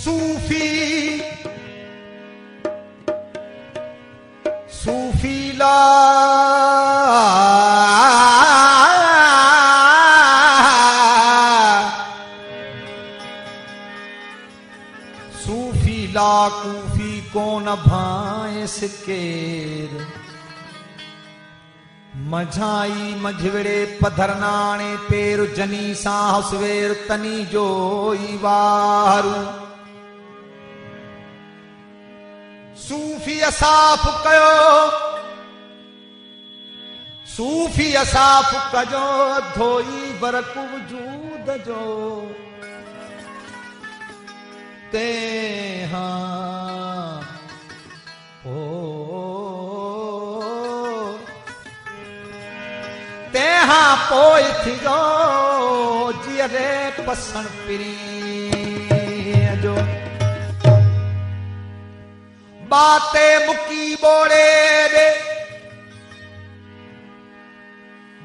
सूफीला सूफीला कूफी को न भाए सिकेर मझाई मझवड़े पधरनाणे पेर जनी सा हसवेर तनी जोई वारू सूफी असाफ कयो सूफी असाफ कजो धोई बरकु वजूद जो ते हाँ ओ ते हाँ पोइ थी जो जियरे पसण पिरी जो बाते मुकी बोड़े दे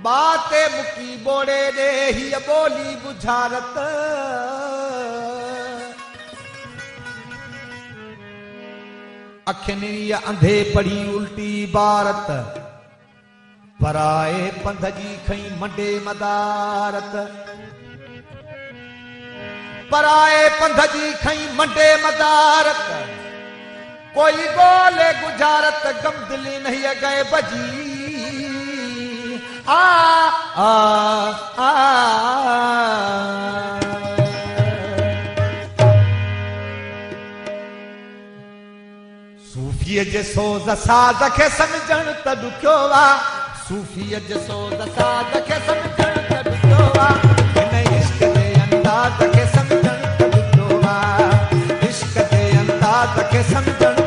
बाते मुकी बोड़े दे ही बोली बुझारत अखिनी अंधे पड़ी उल्टी बारत पराए पंध जी खई मंडे मदारत पराए पंध जी खई मंडे मदारत कोई बोले गुजारत गम दिली नहीं गए बजी आ आ आ सूफीअ जे सोज़ साज़ खे समझण त ॾुखियो वा सूफीअ जे सोज़ साज़ खे समझण त ॾुखियो वा हिन इश्क जे अंदाज़ खे समझण त ॾुखियो वा इश्क जे अंदाज़ खे समझण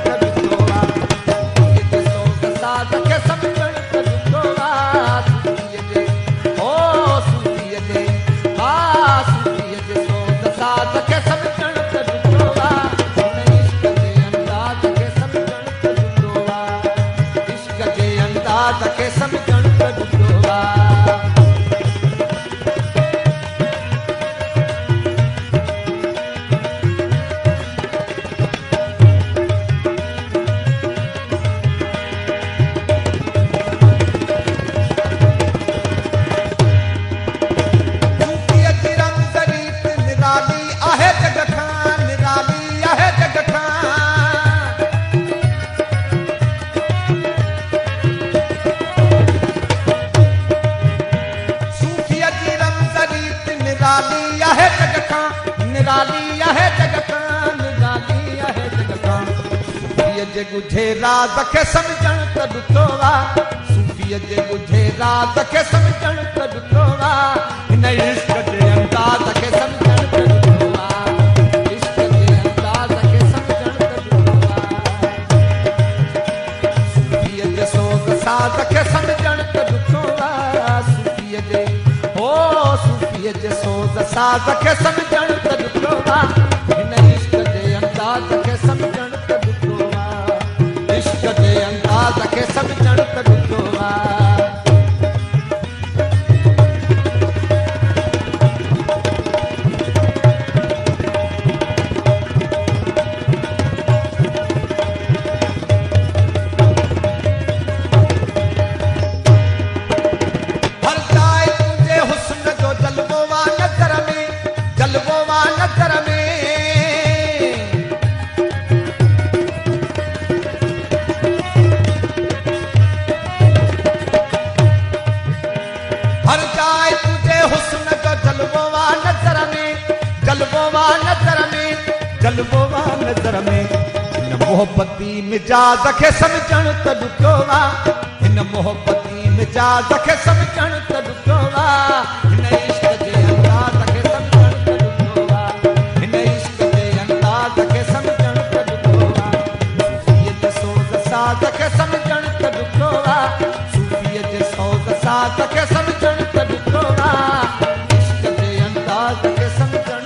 गुझे राज खे समझण त ॾुखियो वा सूफीअ जे गुझे राज खे समझण त ॾुखियो वा हिन इश्क जे अंदाज़ खे समझण त ॾुखियो वा इश्क जे अंदाज़ खे समझण त ॾुखियो वा सूफीअ जे सोज़ साज़ खे समझण त ॾुखियो वा सूफीअ जे हो सूफीअ जे सोज़ साज़ खे समझण त ॾुखियो वा हिन इश्क जे अंदाज़ खे समझण त ॾुखियो वा इश्क जे अंदाज़ खे समझण त ॾुखियो वा हर जाए तुंहिंजे हुस्न जो जलवो वा नज़र में जलवो वा नज़र में जलवो वा नज़र में हिन मोहब्बती मिजाज खे समझण त ॾुखियो वा हिन मोहब्बती मिजाज खे समझण त ॾुखियो वा हिन इश्क जे अंदाज़ खे समझण त ॾुखियो वा हिन इश्क जे अंदाज़ खे समझण त ॾुखियो वा सूफीअ जे सोज़ साज़ खे समझण त ॾुखियो वा सूफीअ जे सोज़ साज़ खे समझण त ॾुखियो वा इश्क जे अंदाज़ खे समझण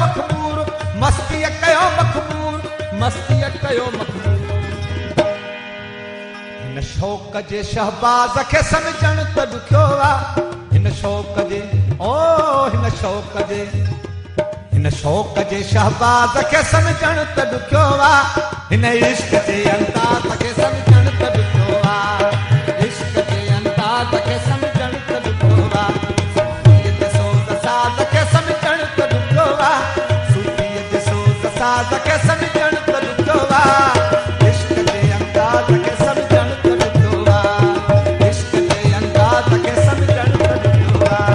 मखमूर मस्तीअ कयो मखमूर मस्तीअ कयो मखमूर हिन शौक़ जे शहबाज़ खे सम्झण त ॾुखियो आहे हिन शौक़ जे हिन शौक़ जे शहबाज़ खे सम्झण त ॾुखियो आहे हिन इश्क जे अंदाज़ खे सम्झण त ॾुखियो आहे इश्क जे अंदाज़ खे सम्झण त ॾुखियो आहे सूफ़ीअ जे सोज़ साज़ खे सम्झण त ॾुखियो आहे सूफ़ीअ जे सोज़ साज़ खे सम्झण त ॾुखियो आहे इश्क जे अंदाज़ खे सम्झण त ॾुखियो आहे इश्क जे अंदाज़ खे सम्झण त ॾुखियो आहे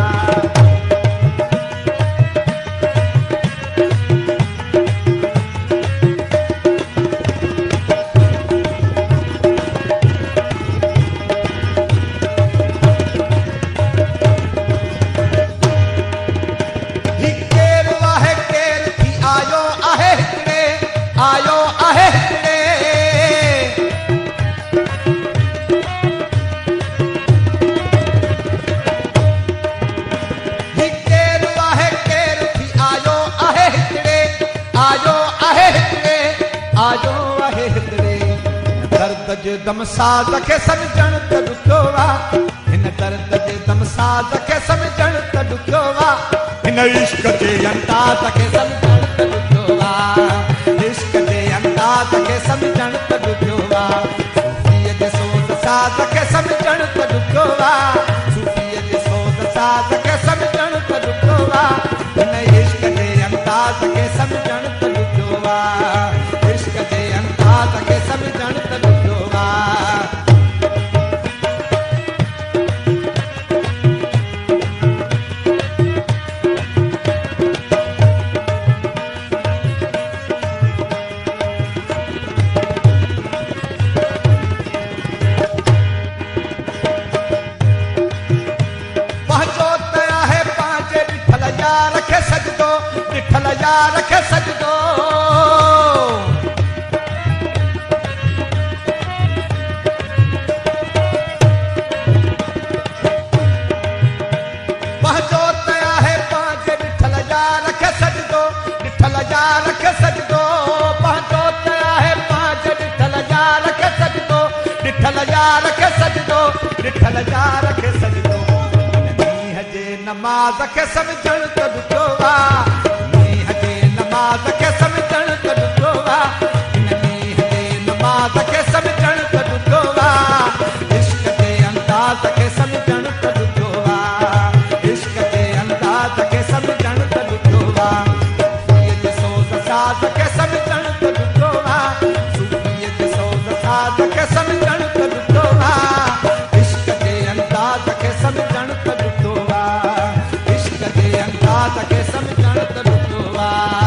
दम साज़ खे सम्झण त ॾुखियो आहे हिन दर्द जे दम साज़ खे सम्झण त ॾुखियो आहे हिन इश्क जे अंदाज़ खे सम्झण त ॾुखियो आहे इश्क जे अंदाज़ खे सम्झण त ॾुखियो आहे सूफ़ीअ जे सोज़ साज़ खे सम्झण त ॾुखियो आहे सूफ़ीअ जे सोज़ साज़ खे सम्झण त ॾुखियो आहे हिन इश्क जे अंदाज़ खे सम्झण त ॾुखियो आहे इश्क जे अंदाज़ खे सम्झण त ॾुखियो ॾिठल यार खे सजदो पंहिंजो त आहे पंहिंजे ॾिठल यार खे सजदो ॾिठल यार खे सजदो पंहिंजो त आहे पंहिंजे ॾिठल यार खे सजदो ॾिठल यार खे सजदो ॾिठल यार खे सजदो मींहं जे नमाज़ खे सम्झण त ॾुखियो आहे मींहं जे नमाज़ खे सम्झण त ॾुखियो आहे हिन मींहं जे नमाज़ खे सम्झण त ॾुखियो आहे इश्क जे अंदाज़ खे सम्झण त ॾुखियो आहे इश्क जे अंदाज़ खे सम्झण त ॾुखियो आहे सूफ़ीअ जे सोज़ साज़ खे सम्झण त ॾुखियो आहे सूफ़ीअ जे सोज़ साज़ खे सम्झण त ॾुखियो आहे इश्क जे अंदाज़ खे सम्झण त ॾुखियो आहे इश्क जे अंदाज़ खे सम्झण त ॾुखियो आहे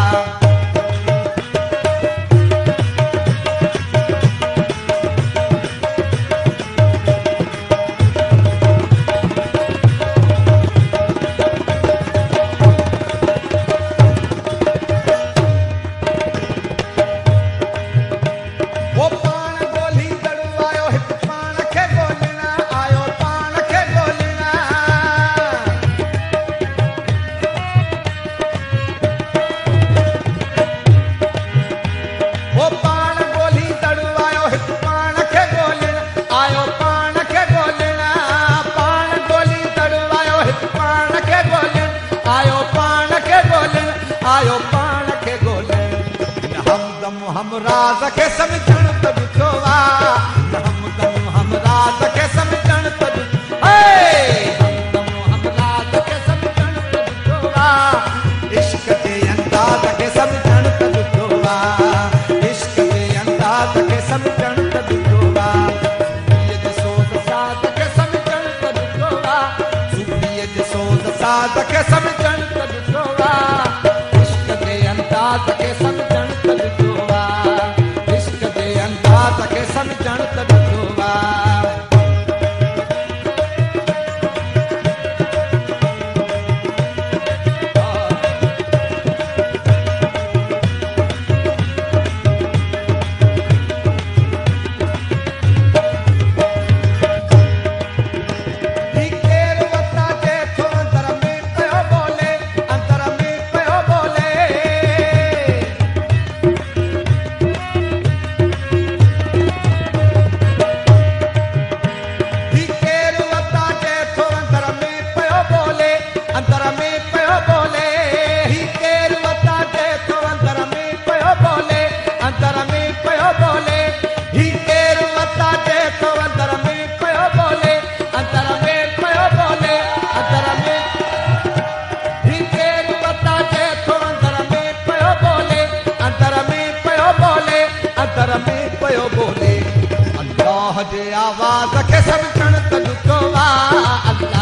आयो पाण खे ॻोल्हण हमदम हमराज़ खे सम्झण त ॾुखियो आहे हमदम हमराज़ खे सम्झण त हमदम हमराज़ खे सम्झण त ॾुखियो आहे इश्क जे अंदाज़ खे सम्झण त ॾुखियो आहे इश्क जे अंदाज़ खे सम्झण त ॾुखियो आहे सूफ़ीअ जे सोज़ साज़ खे सम्झण त ॾुखियो आहे सूफ़ीअ जे सोज़ साज़ खे सम्झण त ॾुखियो आहे इश्क जे अंदाज़ खे सम्झण त ॾुखियो आहे इश्क जे अंदाज़ खे सम्झण त ॾुखियो आहे अंदर में पियो बोले पयो बोले अल्लाह जे आवाज़ खे सम्झण त ॾुखो आहे।